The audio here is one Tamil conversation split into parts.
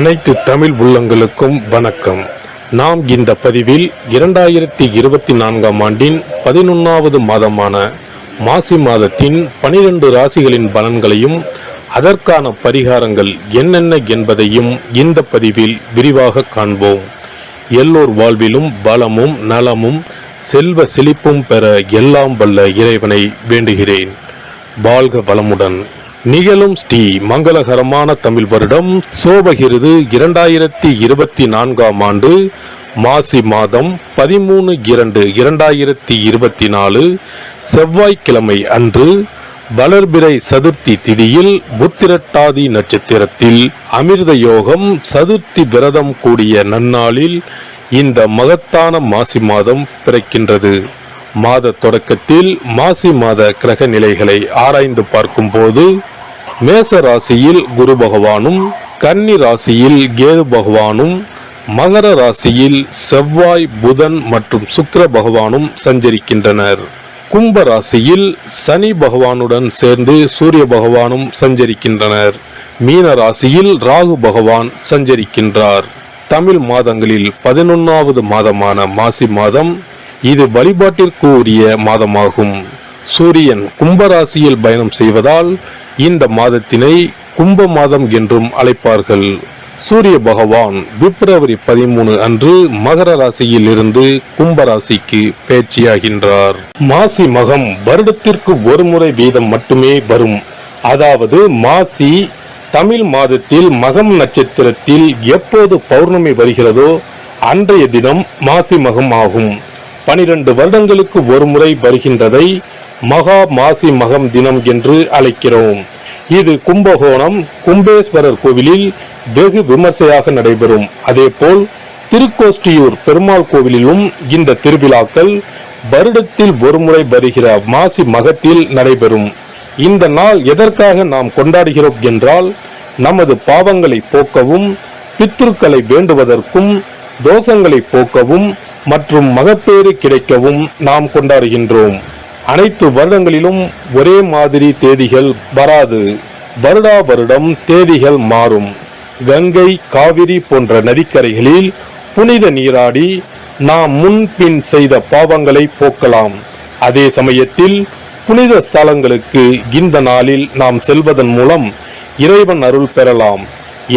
அனைத்து தமிழ் உள்ளங்களுக்கும் வணக்கம். நாம் இந்த பதிவில் 2024ஆம் ஆண்டின் 11வது மாதமான மாசி மாதத்தின் 12 ராசிகளின் பலன்களையும் அதற்கான பரிகாரங்கள் என்னென்ன என்பதையும் இந்த பதிவில் விரிவாக காண்போம். எல்லோர் வாழ்விலும் பலமும் நலமும் செல்வ செழிப்பும் பெற எல்லாம் வல்ல இறைவனை வேண்டுகிறேன். வாழ்க வளமுடன். நிகழும் ஸ்ரீ மங்களகரமான தமிழ் வருடம் சோபகிருது 2024ஆம் ஆண்டு மாசி மாதம் 13/2/2024 செவ்வாய்க்கிழமை அன்று வளர்பிறை சதுர்த்தி திதியில் உத்திரட்டாதி நட்சத்திரத்தில் அமிர்த யோகம் சதுர்த்தி விரதம் கூடிய நன்னாளில் இந்த மகத்தான மாசி மாதம் பிறக்கின்றது. மாத தொடக்கத்தில் மாசி மாத கிரக நிலைகளை ஆராய்ந்து பார்க்கும் போது மேச ராசியில் குரு பகவானும், கன்னி ராசியில் கேது பகவானும், மகர ராசியில் செவ்வாய், புதன் மற்றும் சுக்கிர பகவானும் சஞ்சரிக்கின்றனர். கும்ப ராசியில் சனி பகவானுடன் சேர்ந்து சூரிய பகவானும் சஞ்சரிக்கின்றனர். மீன ராசியில் ராகு பகவான் சஞ்சரிக்கின்றார். தமிழ் மாதங்களில் 11வது மாதமான மாசி மாதம் இது வழிபாட்டிற்கு உரிய மாதமாகும். சூரியன் கும்பராசியில் பயணம் செய்வதால் இந்த மாதத்தினை கும்ப மாதம் என்றும் அழைப்பார்கள். சூரிய பகவான் பிப்ரவரி 13 அன்று மகர ராசியில் இருந்து கும்பராசிக்கு பேச்சியாகின்றார். மாசி மகம் வருடத்திற்கு ஒரு முறை வீதம் மட்டுமே வரும். அதாவது மாசி தமிழ் மாதத்தில் மகம் நட்சத்திரத்தில் எப்போது பௌர்ணமி வருகிறதோ அன்றைய தினம் மாசி மகம் ஆகும். 12 வருடங்களுக்கு ஒரு முறை வருகின்றதை மகா மாசி மகம் தினம் என்று அழைக்கிறோம். இது கும்பகோணம் கும்பேஸ்வரர் கோவிலில் வெகு விமர்சையாக நடைபெறும். அதேபோல் திருக்கோஷ்டியூர் பெருமாள் கோவிலிலும் இந்த திருவிழாக்கள் வருடத்தில் ஒரு முறை வருகிற மாசி மகத்தில் நடைபெறும். இந்த நாள் எதற்காக நாம் கொண்டாடுகிறோம் என்றால், நமது பாவங்களை போக்கவும், பித்ருக்களை வேண்டுவதற்கும், தோஷங்களை போக்கவும் மற்றும் மகப்பேறு கிடைக்கவும் நாம் கொண்டாடுகின்றோம். அனைத்து வருடங்களிலும் ஒரே மாதிரி தேதிகள் வராது. வருடா வருடம் தேதிகள் மாறும். கங்கை, காவிரி போன்ற நதிக்கரைகளில் புனித நீராடி நாம் முன்பின் செய்த பாவங்களை போக்கலாம். அதே சமயத்தில் புனித ஸ்தலங்களுக்கு இந்த நாளில் நாம் செல்வதன் மூலம் இறைவன் அருள் பெறலாம்.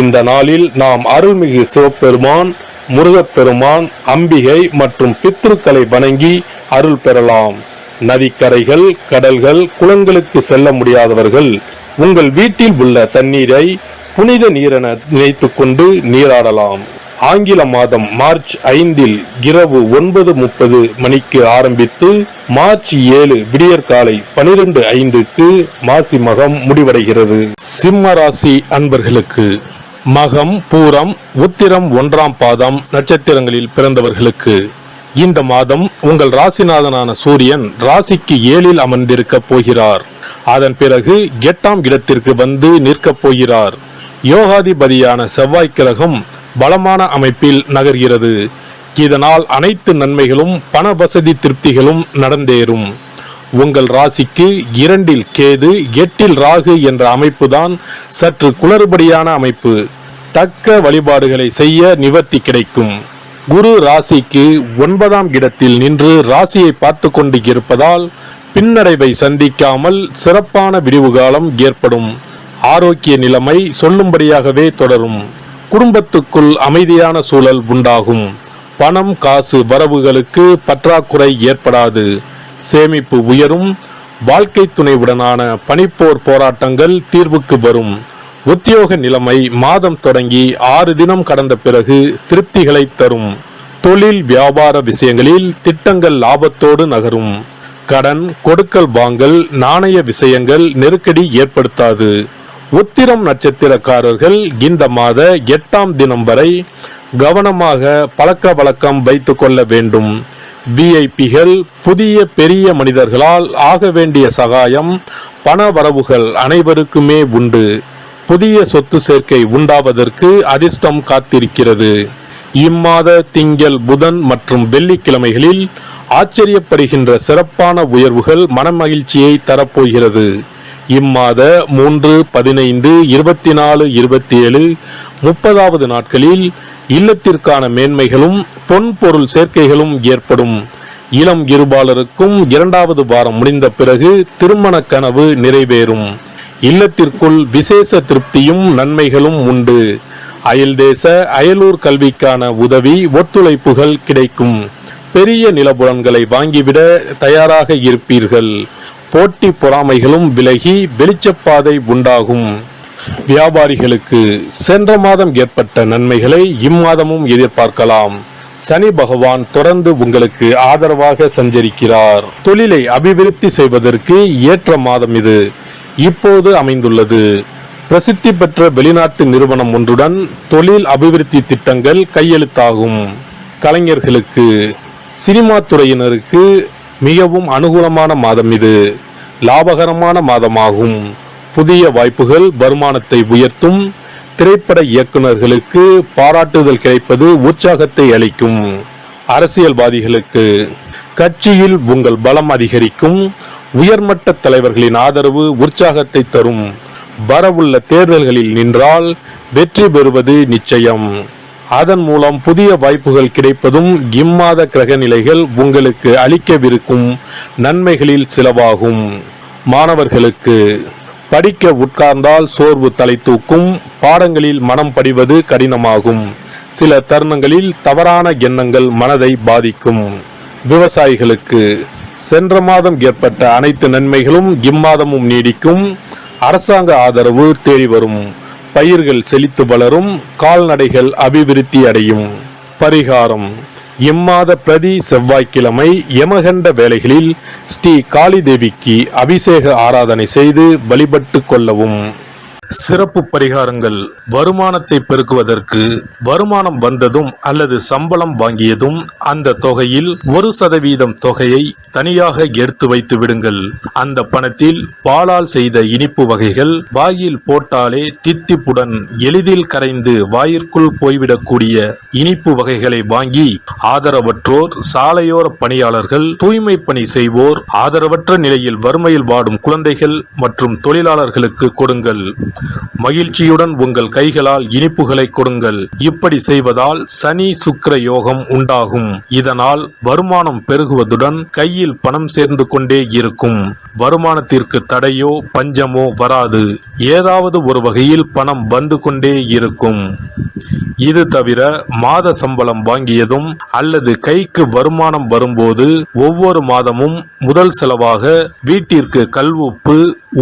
இந்த நாளில் நாம் அருள்மிகு சிவபெருமான், முருகப்பெருமான், அம்பிகை மற்றும் பித்ருக்களை வணங்கி அருள் பெறலாம். நதிக்கரைகள், கடல்கள், குளங்களுக்கு செல்ல முடியாதவர்கள் உங்கள் வீட்டில் உள்ள தண்ணீரை புனித நீரென நினைத்து கொண்டு நீராடலாம். ஆங்கில மாதம் மார்ச் 5 இரவு 9:30 மணிக்கு ஆரம்பித்து மார்ச் 7 விடியற்காலை 12:05 மாசி மகம் முடிவடைகிறது. சிம்ம ராசி அன்பர்களுக்கு மகம், பூரம், உத்திரம் 1ஆம் பாதம் நட்சத்திரங்களில் பிறந்தவர்களுக்கு இந்த மாதம் உங்கள் ராசிநாதனான சூரியன் ராசிக்கு 7 அமர்ந்திருக்க போகிறார். அதன் பிறகு 8ஆம் இடத்திற்கு வந்து நிற்கப் போகிறார். யோகாதிபதியான செவ்வாய் கிரகம் பலமான அமைப்பில் நகர்கிறது. இதனால் அனைத்து நன்மைகளும் பண வசதி திருப்திகளும் நடந்தேறும். உங்கள் ராசிக்கு 2இல் கேது, 8இல் ராகு என்ற அமைப்புதான் சற்று குளறுபடியான அமைப்பு. தக்க வழிபாடுகளை செய்ய நிவர்த்தி கிடைக்கும். குரு ராசிக்கு 9ஆம் இடத்தில் நின்று ராசியை பார்த்து கொண்டு இருப்பதால் பின்னடைவை சந்திக்காமல் சிறப்பான விடிவு காலம் ஏற்படும். ஆரோக்கிய நிலைமை சொல்லும்படியாகவே தொடரும். குடும்பத்துக்குள் அமைதியான சூழல் உண்டாகும். பணம், காசு வரவுகளுக்கு பற்றாக்குறை ஏற்படாது. சேமிப்பு உயரும். வாழ்க்கை துணைவுடனான பனிப்போர் போராட்டங்கள் தீர்வுக்கு வரும். உத்தியோக நிலைமை மாதம் தொடங்கி 6 தினம் கடந்த பிறகு திருப்திகளை தரும். தொழில் வியாபார விஷயங்களில் திட்டங்கள் லாபத்தோடு நகரும். கடன், கொடுக்கல் வாங்கல், நாணய விஷயங்கள் நெருக்கடி ஏற்படுத்தாது. உத்திரம் நட்சத்திரக்காரர்கள் இந்த மாத 8ஆம் தினம் வரை கவனமாக பழக்க வழக்கம் வைத்துக் கொள்ள வேண்டும். விஐபிகள், புதிய பெரிய மனிதர்களால் ஆக வேண்டிய சகாயம், பண வரவுகள் அனைவருக்குமே உண்டு. புதிய சொத்து சேர்க்கை உண்டாவதற்கு அதிர்ஷ்டம் காத்திருக்கிறது. இம்மாத திங்கள், புதன் மற்றும் வெள்ளிக்கிழமைகளில் ஆச்சரியப்படுகின்ற சிறப்பான உயர்வுகள் மனமகிழ்ச்சியை தரப்போகிறது. இம்மாத 3, 15, 24, 27, 30வது நாட்களில் இல்லத்திற்கான மேன்மைகளும் பொன் பொருள் சேர்க்கைகளும் ஏற்படும். இளம் இருபாலருக்கும் 2வது வாரம் முடிந்த பிறகு திருமண கனவு நிறைவேறும். இல்லத்திற்குள் விசேஷ திருப்தியும் நன்மைகளும் உண்டு. அயல்தேச அயலூர் கல்விக்கான உதவி ஒத்துழைப்புகள் கிடைக்கும். பெரிய நிலபுலன்களை வாங்கிவிட தயாராக இருப்பீர்கள். போட்டி பொறாமைகளும் விலகி வெளிச்சப்பாதை உண்டாகும். வியாபாரிகளுக்கு சென்ற மாதம் ஏற்பட்ட நன்மைகளை இம்மாதமும் எதிர்பார்க்கலாம். சனி பகவான் தொடர்ந்து உங்களுக்கு ஆதரவாக சஞ்சரிக்கிறார். தொழிலை அபிவிருத்தி செய்வதற்கு ஏற்ற மாதம் இது இப்போது அமைந்துள்ளது. பிரசித்தி பெற்ற வெளிநாட்டு நிறுவனம் ஒன்றுடன் தொழில் அபிவிருத்தி திட்டங்கள் கையெழுத்தாகும். கலைஞர்களுக்கு, சினிமா துறையினருக்கு மிகவும் அனுகூலமான மாதம் இது. லாபகரமான மாதமாகும். புதிய வாய்ப்புகள் வருமானத்தை உயர்த்தும். திரைப்பட இயக்குநர்களுக்கு பாராட்டுதல் கிடைப்பது உற்சாகத்தை அளிக்கும். அரசியல்வாதிகளுக்கு கட்சியில் உங்கள் பலம் அதிகரிக்கும். உயர்மட்ட தலைவர்களின் ஆதரவு உற்சாகத்தை தரும். வரவுள்ள தேர்தல்களில் நின்றால் வெற்றி பெறுவது நிச்சயம். அதன் மூலம் புதிய வாய்ப்புகள் கிடைப்பதும் இம்மாத கிரக நிலைகள் உங்களுக்கு அளிக்கவிருக்கும் நன்மைகளில் சிலவாகும். மாணவர்களுக்கு படிக்க உட்கார்ந்தால் சோர்வு தலை தூக்கும். பாடங்களில் மனம் படிவது கடினமாகும். சில தருணங்களில் தவறான எண்ணங்கள் மனதை பாதிக்கும். விவசாயிகளுக்கு சென்ற மாதம் ஏற்பட்ட அனைத்து நன்மைகளும் இம்மாதமும் நீடிக்கும். அரசாங்க ஆதரவு தேடி வரும். பயிர்கள் செழித்து வளரும். கால்நடைகள் அபிவிருத்தி அடையும். பரிகாரம்: இம்மாத பிரதி செவ்வாய்க்கிழமை யமகண்ட வேளைகளில் ஸ்ரீ காளி தேவிக்கு அபிஷேக ஆராதனை செய்து வழிபட்டு கொள்ளவும். சிறப்பு பரிகாரங்கள்: வருமானத்தை பெருக்குவதற்கு வருமானம் வந்ததும் அல்லது சம்பளம் வாங்கியதும் அந்த தொகையில் 1% தொகையை தனியாக எடுத்து வைத்து விடுங்கள். அந்த பணத்தில் பாலால் செய்த இனிப்பு வகைகள் வாயில் போட்டாலே தித்திப்புடன் எளிதில் கரைந்து வாயிற்குள் போய்விடக்கூடிய இனிப்பு வகைகளை வாங்கி ஆதரவற்றோர், சாலையோர பணியாளர்கள், தூய்மை பணி செய்வோர், ஆதரவற்ற நிலையில் வறுமையில் வாடும் குழந்தைகள் மற்றும் தொழிலாளர்களுக்கு கொடுங்கள். மகிழ்ச்சியுடன் உங்கள் கைகளால் இனிப்புகளை கொடுங்கள். இப்படி செய்வதால் சனி சுக்கிர யோகம் உண்டாகும். இதனால் வருமானம் பெருகுவதுடன் கையில் பணம் சேர்ந்து கொண்டே இருக்கும். வருமானத்திற்கு தடையோ பஞ்சமோ வராது. ஏதாவது ஒரு வகையில் பணம் வந்து கொண்டே இருக்கும். இது தவிர மாத சம்பளம் வாங்கியதும் அல்லது கைக்கு வருமானம் வரும்போது ஒவ்வொரு மாதமும் முதல் செலவாக வீட்டிற்கு கல்லுப்பு,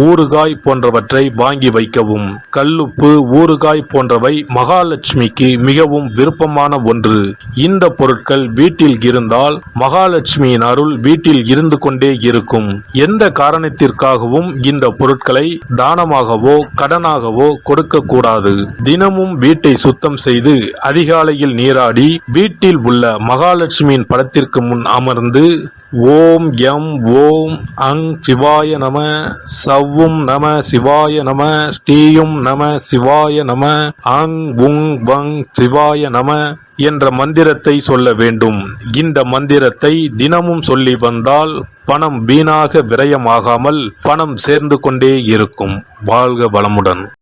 ஊறுகாய் போன்றவற்றை வாங்கி வைக்கவும். கல்லுப்பு, ஊறுகாய் போன்றவை மகாலட்சுமிக்கு மிகவும் விருப்பமான ஒன்று. இந்த பொருட்கள் வீட்டில் இருந்தால் மகாலட்சுமியின் அருள் வீட்டில் இருந்து கொண்டே இருக்கும். எந்த காரணத்திற்காகவும் இந்த பொருட்களை தானமாகவோ கடனாகவோ கொடுக்க கூடாது. தினமும் வீட்டை சுத்தம் செய்து அதிகாலையில் நீராடி வீட்டில் உள்ள மகாலட்சுமியின் படத்திற்கு முன் அமர்ந்து ஓம் யம் ஓம் அங் சிவாய நம, சவ்வும் நம சிவாய நம, ஸ்ரீயும் நம சிவாய நம, அங் உங் வங் சிவாய நம என்ற மந்திரத்தை சொல்ல வேண்டும். இந்த மந்திரத்தை தினமும் சொல்லி வந்தால் பணம் வீணாக விரயமாகாமல் பணம் சேர்ந்து கொண்டே இருக்கும். வாழ்க வளமுடன்.